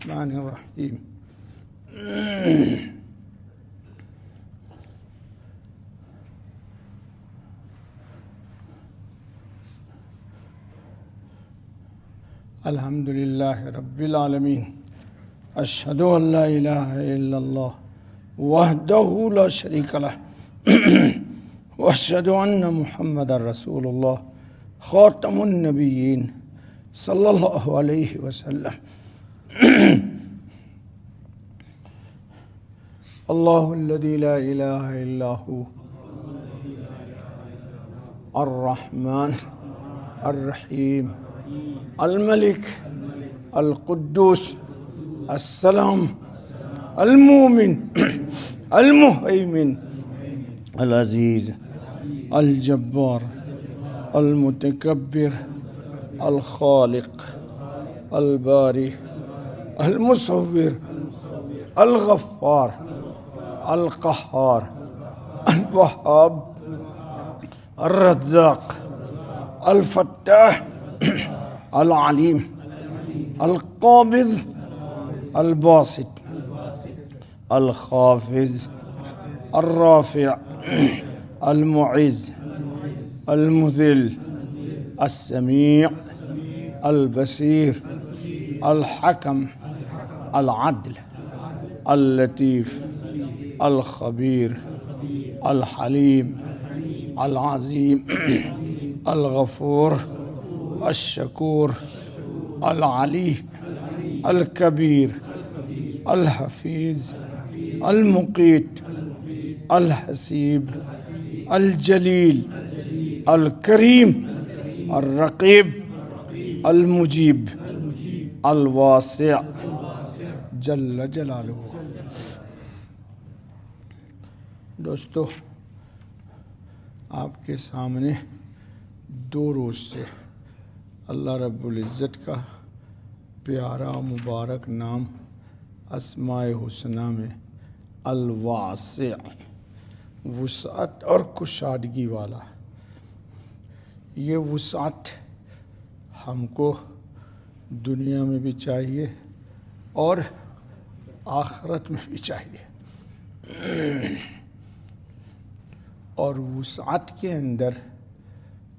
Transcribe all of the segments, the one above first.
الرحمن الرحیم. الحمد للہ رب العالمین. اشہد ان لا الہ الا اللہ وحدہ لا شریک لہ واشہد ان محمد رسول اللہ خاتم النبیین صلی اللہ علیہ وسلم. اللہ الذی لا الہ الا هو الرحمن الرحیم الملک القدوس السلام المؤمن المہیمن العزیز الجبار المتکبر الخالق الباری المصور الغفار القہار الوہاب الرزاق الفتاح العلیم القابض الباسط الخافض الرافع المعز المذل السمیع البصیر الحکم العدل اللطیف الخبیر الحلیم العظیم الغفور الشکور العلی الکبیر الحفیظ المقیت الحسیب الجلیل الکریم الرقیب المجیب الواسع جل جلالہ. دوستو، آپ کے سامنے 2 روز سے اللہ رب العزت کا پیارا مبارک نام اسماء حسنہ میں الواسع، وسعت اور کشادگی والا. یہ وسعت ہم کو دنیا میں بھی چاہیے اور آخرت میں بھی چاہیے. اور وسعت کے اندر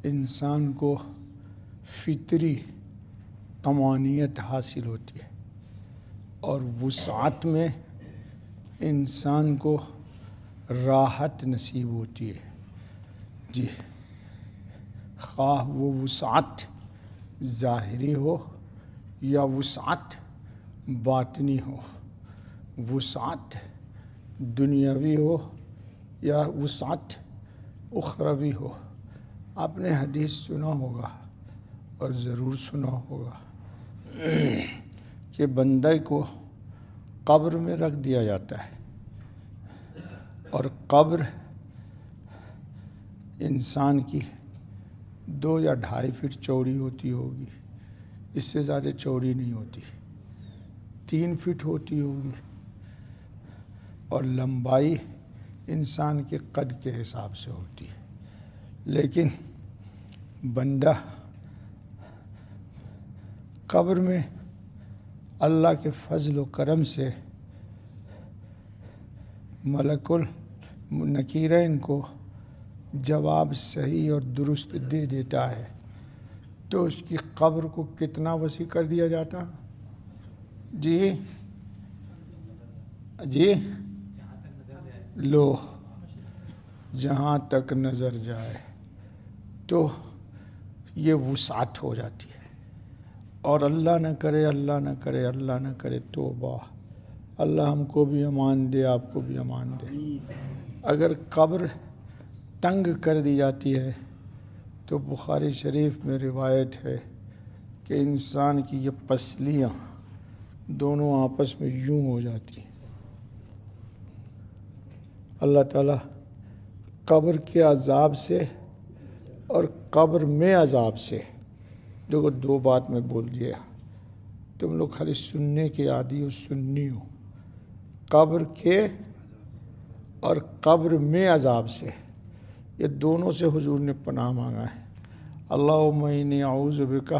انسان کو فطری طمانینت حاصل ہوتی ہے، اور وسعت میں انسان کو راحت نصیب ہوتی ہے. جی، خواہ وہ وسعت ظاہری ہو یا وسعت باطنی ہو، وسعت دنیاوی ہو یا وسعت اخروی ہو. آپ نے حدیث سنا ہوگا اور ضرور سنا ہوگا کہ بندے کو قبر میں رکھ دیا جاتا ہے، اور قبر انسان کی 2 یا 2.5 فٹ چوڑی ہوتی ہوگی، اس سے زیادہ چوڑی نہیں ہوتی، 3 فٹ ہوتی ہوگی، اور لمبائی انسان کے قد کے حساب سے ہوتی ہے. لیکن بندہ قبر میں اللہ کے فضل و کرم سے ملک النکیرین کو جواب صحیح اور درست دے دیتا ہے، تو اس کی قبر کو کتنا وسیع کر دیا جاتا؟ جی لو، جہاں تک نظر جائے. تو یہ وسعت ہو جاتی ہے. اور اللہ نہ کرے توبہ، اللہ ہم کو بھی امان دے، آپ کو بھی امان دے. اگر قبر تنگ کر دی جاتی ہے تو بخاری شریف میں روایت ہے کہ انسان کی یہ پسلیاں دونوں آپس میں یوں ہو جاتی ہیں. اللہ تعالیٰ قبر کے عذاب سے اور قبر میں عذاب سے، دیکھو 2 بات میں بول دیا، تم لوگ خالی سننے کے عادی ہو، سننی ہو. قبر کے اور قبر میں عذاب سے، یہ دونوں سے حضور نے پناہ مانگا ہے. اللہم انی اعوذ بک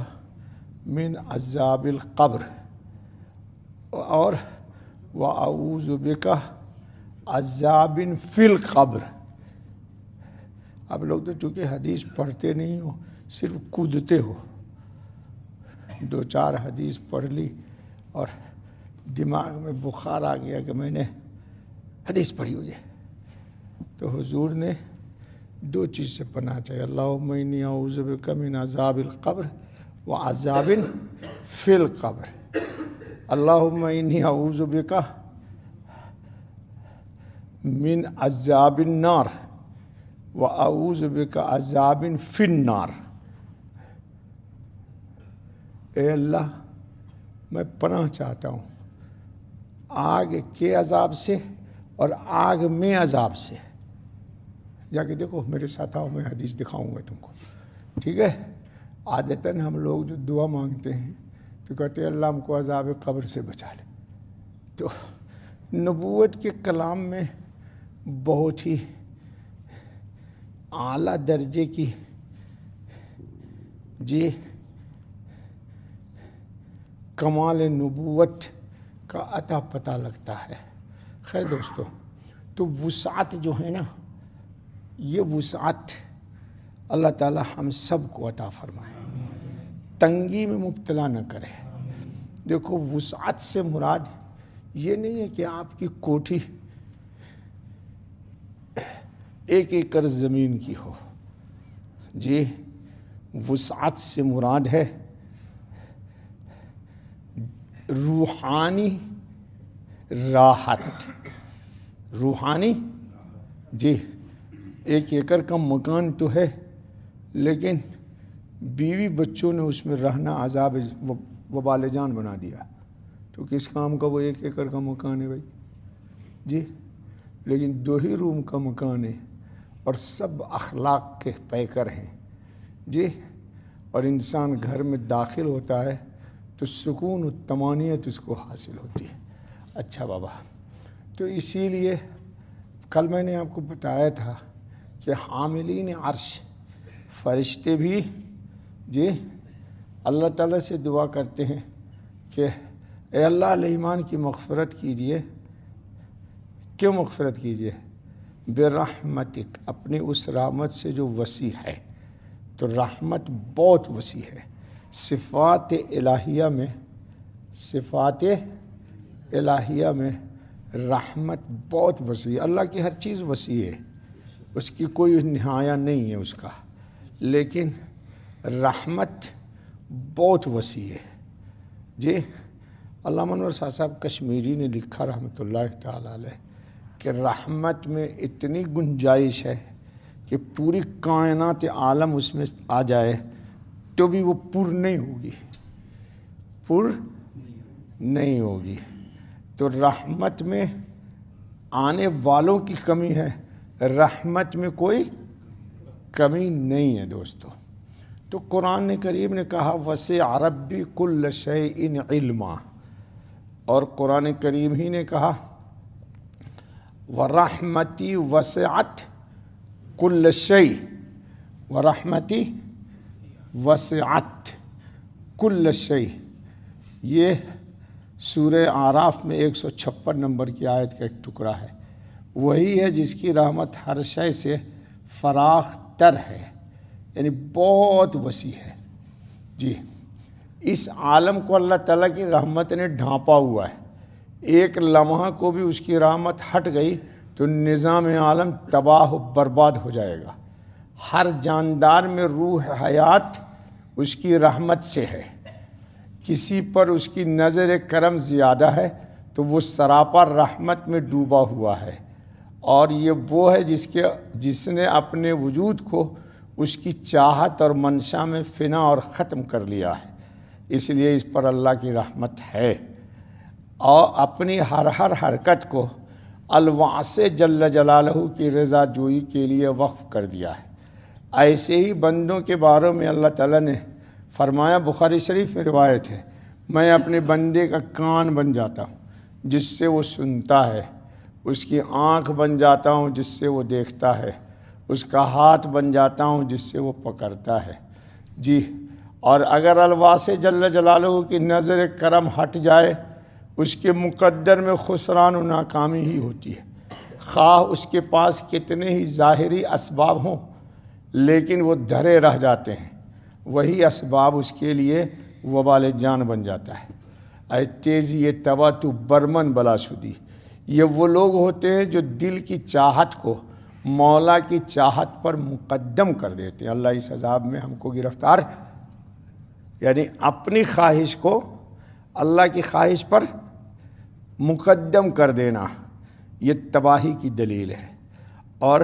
من عذاب القبر اور وَأَعُوذُ بِكَ عَذَابٍ فِي الْقَبْرِ. آپ لوگ تو چونکہ حدیث پڑھتے نہیں ہو، صرف کودتے ہو. 2-4 حدیث پڑھ لی اور دماغ میں بخار آ گیا کہ میں نے حدیث پڑھی ہوئی ہے. تو حضور نے 2 چیز سے پناہ چاہیے. اللہم انی اعوذ بک من عذاب القبر وعذاب فی القبر. اللہم انی اعوذ بک من عذاب النار واعوذ بک عذاب فی النار. اے اللہ میں پناہ چاہتا ہوں آگ کے عذاب سے اور آگ میں عذاب سے. جا کے دیکھو میرے ساتھ آؤ، میں حدیث دکھاؤں گا تم کو. ٹھیک ہے؟ عادتاً ہم لوگ جو دعا مانگتے ہیں تو کہتے ہیں اللہ ہم کو عذاب قبر سے بچا لے. تو نبوت کے کلام میں بہت ہی اعلیٰ درجے کی کمال نبوت کا عطا پتہ لگتا ہے. خیر دوستو، تو وسعت جو ہے نا، یہ وسعت اللہ تعالی ہم سب کو عطا فرمائے، تنگی میں مبتلا نہ کرے. دیکھو وسعت سے مراد یہ نہیں ہے کہ آپ کی کوٹھی 1 ایکڑ زمین کی ہو. جی وسعت سے مراد ہے روحانی راحت. روحانی جی 1 ایکڑ کا مکان تو ہے، لیکن بیوی بچوں نے اس میں رہنا عذاب وبال جان بنا دیا. تو کس کام کا وہ 1 ایکڑ کا مکان ہے بھائی؟ جی لیکن 2 ہی روم کا مکان ہے اور سب اخلاق کے پیکر ہیں. جی اور انسان گھر میں داخل ہوتا ہے تو سکون و طمانینت اس کو حاصل ہوتی ہے. اچھا بابا، تو اسی لیے کل میں نے آپ کو بتایا تھا کہ حاملین عرش فرشتے بھی جی اللہ تعالیٰ سے دعا کرتے ہیں کہ اے اللہ ایمان کی مغفرت کیجئے. کیوں مغفرت کیجئے؟ برحمتک، اپنی اس رحمت سے جو وسیع ہے. تو رحمت بہت وسیع ہے. صفات الہیہ میں رحمت بہت وسیع. اللہ کی ہر چیز وسیع ہے، اس کی کوئی نہایت نہیں ہے اس کا، لیکن رحمت بہت وسیع ہے. جی علامہ انور صاحب کشمیری نے لکھا رحمۃ اللہ تعالی علیہ کہ رحمت میں اتنی گنجائش ہے کہ پوری کائنات عالم اس میں آ جائے تو بھی وہ پر نہیں ہوگی. تو رحمت میں آنے والوں کی کمی ہے، رحمت میں کوئی کمی نہیں ہے دوستو. تو قرآن کریم نے کہا وسع ربی کل شیء علما، اور قرآن کریم ہی نے کہا ورحمتی وسعت کل شیء، ورحمتی وسعت کل شیء. یہ سورہ اعراف میں 156 نمبر کی آیت کا ایک ٹکڑا ہے. وہی ہے جس کی رحمت ہر شے سے فراخ تر ہے، یعنی بہت وسیع ہے. جی اس عالم کو اللہ تعالیٰ کی رحمت نے ڈھانپا ہوا ہے. ایک لمحہ کو بھی اس کی رحمت ہٹ گئی تو نظام عالم تباہ و برباد ہو جائے گا. ہر جاندار میں روح حیات اس کی رحمت سے ہے. کسی پر اس کی نظر کرم زیادہ ہے تو وہ سراپا رحمت میں ڈوبا ہوا ہے، اور یہ وہ ہے جس نے اپنے وجود کو اس کی چاہت اور منشا میں فنا اور ختم کر لیا ہے. اس لیے اس پر اللہ کی رحمت ہے، اور اپنی ہر حرکت کو الواسع جل جلالہ کی رضا جوئی کے لیے وقف کر دیا ہے. ایسے ہی بندوں کے بارے میں اللہ تعالیٰ نے فرمایا، بخاری شریف میں روایت ہے، میں اپنے بندے کا کان بن جاتا ہوں جس سے وہ سنتا ہے، اس کی آنکھ بن جاتا ہوں جس سے وہ دیکھتا ہے، اس کا ہاتھ بن جاتا ہوں جس سے وہ پکڑتا ہے. جی اور اگر الواسع جل جلالہ کی نظر کرم ہٹ جائے اس کے مقدر میں خسران و ناکامی ہی ہوتی ہے، خواہ اس کے پاس کتنے ہی ظاہری اسباب ہوں لیکن وہ دھرے رہ جاتے ہیں، وہی اسباب اس کے لیے وبال جان بن جاتا ہے۔ اے تیزی یہ توا تو برمن بلا شدی، یہ وہ لوگ ہوتے ہیں جو دل کی چاہت کو مولا کی چاہت پر مقدم کر دیتے ہیں۔ اللہ اس عذاب میں ہم کو گرفتار، یعنی اپنی خواہش کو اللہ کی خواہش پر مقدم کر دینا، یہ تباہی کی دلیل ہے، اور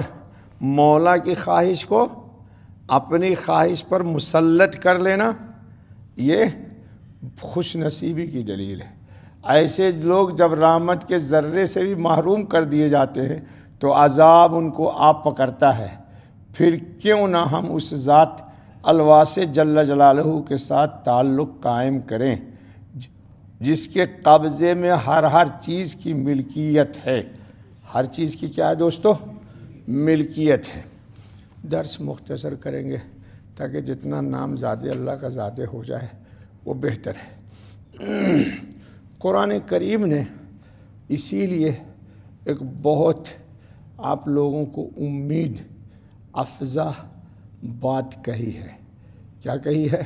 مولا کی خواہش کو اپنی خواہش پر مسلط کر لینا یہ خوش نصیبی کی دلیل ہے۔ ایسے لوگ جب رحمت کے ذرے سے بھی محروم کر دیے جاتے ہیں تو عذاب ان کو آ پکڑتا ہے، پھر کیوں نہ ہم اس ذات الواسع جل جلالہ کے ساتھ تعلق قائم کریں جس کے قبضے میں ہر چیز کی ملکیت ہے۔ ہر چیز کی کیا ہے دوستو؟ ملکیت ہے۔ درس مختصر کریں گے تاکہ جتنا نام زیادہ اللہ کا زیادہ ہو جائے وہ بہتر ہے۔ قرآن کریم نے اسی لیے ایک بہت آپ لوگوں کو امید افزا بات کہی ہے۔ کیا کہی ہے؟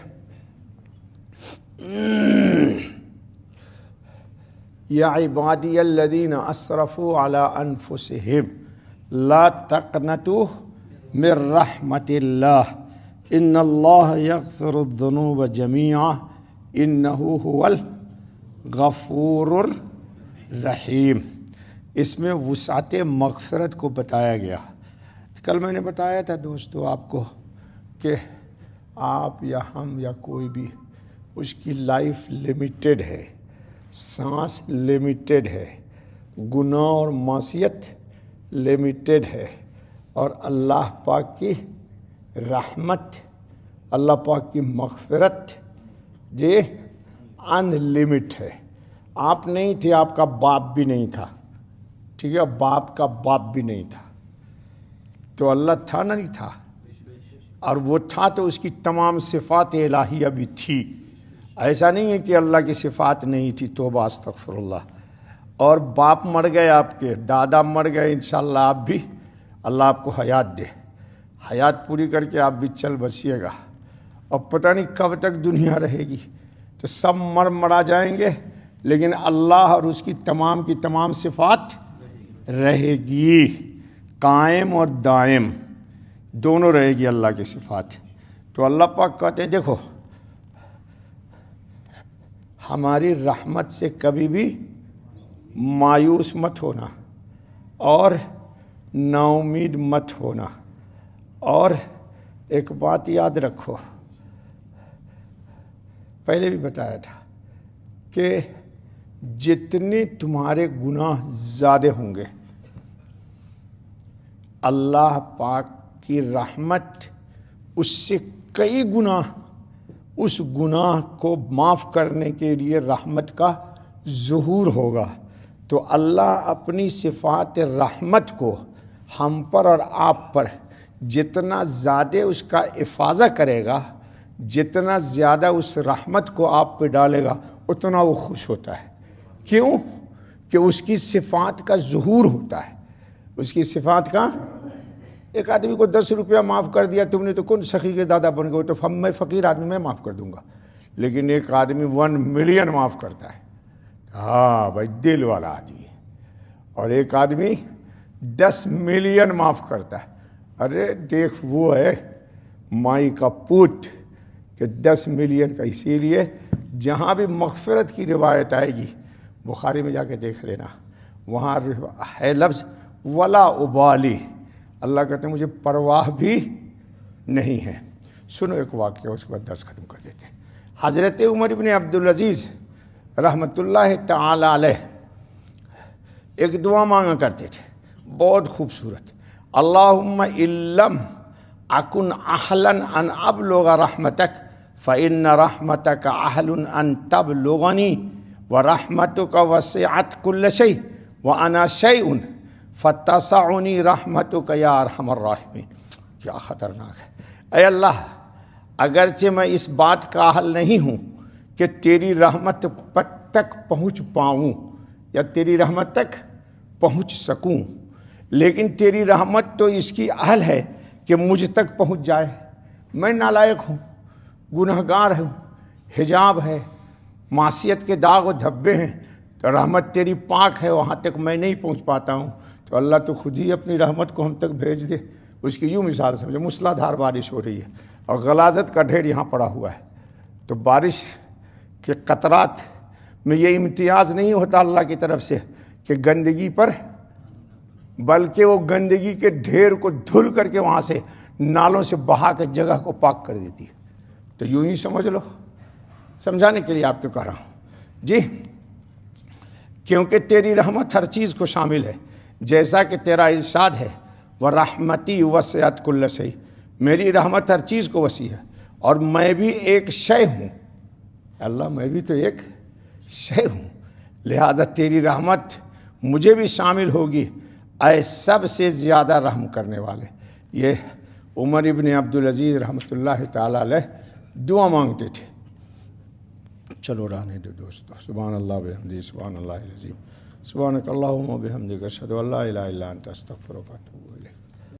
یا عبادی الذین اسرفوا علی انفسہم لا تقنطوا من رحمت اللہ ان اللہ یغفر الذنوب جميعا انہ هو الغفور الرحیم۔ اس میں وسعت مغفرت کو بتایا گیا۔ کل میں نے بتایا تھا دوستو آپ کو کہ آپ یا ہم یا کوئی بھی، اس کی لائف لیمیٹڈ ہے، سانس لیمیٹڈ ہے، گناہ اور معصیت لیمیٹڈ ہے، اور اللہ پاک کی رحمت، اللہ پاک کی مغفرت یہ ان لمٹ ہے۔ آپ نہیں تھے، آپ کا باپ بھی نہیں تھا، ٹھیک ہے، باپ کا باپ بھی نہیں تھا، تو اللہ تھا نہ نہیں تھا، اور وہ تھا تو اس کی تمام صفات الہیہ بھی تھی۔ ایسا نہیں ہے کہ اللہ کی صفات نہیں تھی، توبہ استغفر اللہ۔ اور باپ مر گئے، آپ کے دادا مر گئے، انشاءاللہ آپ بھی، اللہ آپ کو حیات دے، حیات پوری کر کے آپ بھی چل بسیے گا، اور پتہ نہیں کب تک دنیا رہے گی، تو سب مرا جائیں گے، لیکن اللہ اور اس کی تمام صفات رہے گی، قائم اور دائم دونوں رہے گی اللہ کی صفات۔ تو اللہ پاک کہتے ہیں دیکھو ہماری رحمت سے کبھی بھی مایوس مت ہونا، اور نا امید مت ہونا، اور ایک بات یاد رکھو، پہلے بھی بتایا تھا کہ جتنے تمہارے گناہ زیادہ ہوں گے، اللہ پاک کی رحمت اس سے کئی گنا، اس گناہ کو معاف کرنے کے لیے رحمت کا ظہور ہوگا۔ تو اللہ اپنی صفات رحمت کو ہم پر اور آپ پر جتنا زیادہ اس کا افاضہ کرے گا، جتنا زیادہ اس رحمت کو آپ پہ ڈالے گا، اتنا وہ خوش ہوتا ہے۔ کیوں؟ کہ اس کی صفات کا ظہور ہوتا ہے، اس کی صفات کا۔ ایک آدمی کو 10 روپیہ معاف کر دیا تم نے تو کون سخی کے دادا بن گئے، تو میں فقیر آدمی میں معاف کر دوں گا، لیکن ایک آدمی 1 ملین معاف کرتا ہے، ہاں بھائی دل والا آدمی ہے، اور ایک آدمی 10 ملین معاف کرتا ہے، ارے دیکھ وہ ہے مائی کا پوت کہ 10 ملین کا۔ اسی لیے جہاں بھی مغفرت کی روایت آئے گی، بخاری میں جا کے دیکھ لینا، وہاں ہے لفظ ولا ابالی، اللہ کہتے ہیں مجھے پرواہ بھی نہیں ہے۔ سنو ایک واقعہ، اس کے بعد درس ختم کر دیتے ہیں۔ حضرت عمر بن عبدالعزیز رحمۃ اللہ تعالی علیہ ایک دعا مانگا کرتے تھے، بہت خوبصورت، اللہم علم اکن اہلا ان ابلغ رحمتک فإن رحمتک اہل ان تبلغنی ورحمتک وسعت کل شیء وانا شیء فتسعنی رحمتک یا ارحم الراحمین۔ کیا خطرناک ہے۔ اے اللہ، اگرچہ میں اس بات کا اہل نہیں ہوں کہ تیری رحمت تک پہنچ پاؤں یا تیری رحمت تک پہنچ سکوں، لیکن تیری رحمت تو اس کی اہل ہے کہ مجھ تک پہنچ جائے۔ میں نالائق ہوں، گنہگار ہوں، حجاب ہے، معصیت کے داغ و دھبے ہیں، تو رحمت تیری پاک ہے، وہاں تک میں نہیں پہنچ پاتا ہوں۔ تو اللہ تو خود ہی اپنی رحمت کو ہم تک بھیج دے۔ اس کی یوں مثال سمجھو، موسلا دھار بارش ہو رہی ہے اور غلاظت کا ڈھیر یہاں پڑا ہوا ہے، تو بارش کے قطرات میں یہ امتیاز نہیں ہوتا اللہ کی طرف سے کہ گندگی پر، بلکہ وہ گندگی کے ڈھیر کو دھل کر کے وہاں سے نالوں سے بہا کے جگہ کو پاک کر دیتی ہے۔ تو یوں ہی سمجھ لو، سمجھانے کے لیے آپ کو کہہ رہا ہوں جی، کیونکہ تیری رحمت ہر چیز کو شامل ہے، جیسا کہ تیرا ارشاد ہے وَرَحْمَتِي وَسِعَتْ كُلَّ شَيْءٍ، میری رحمت ہر چیز کو وسیع ہے، اور میں بھی ایک شے ہوں۔ اللہ میں بھی تو ایک شے ہوں، لہذا تیری رحمت مجھے بھی شامل ہوگی، اے سب سے زیادہ رحم کرنے والے۔ یہ عمر ابن عبدالعزیز رحمۃ اللہ تعالی علیہ دعا مانگتے تھے۔ چلو رہنے دو دوستو، سبحان اللہ بحمدہ، سبحان اللہ العظیم، سبحانک اللہم و بحمدک، اشہد ان لا الہ الا انت، استغفرک و اتوب الیک۔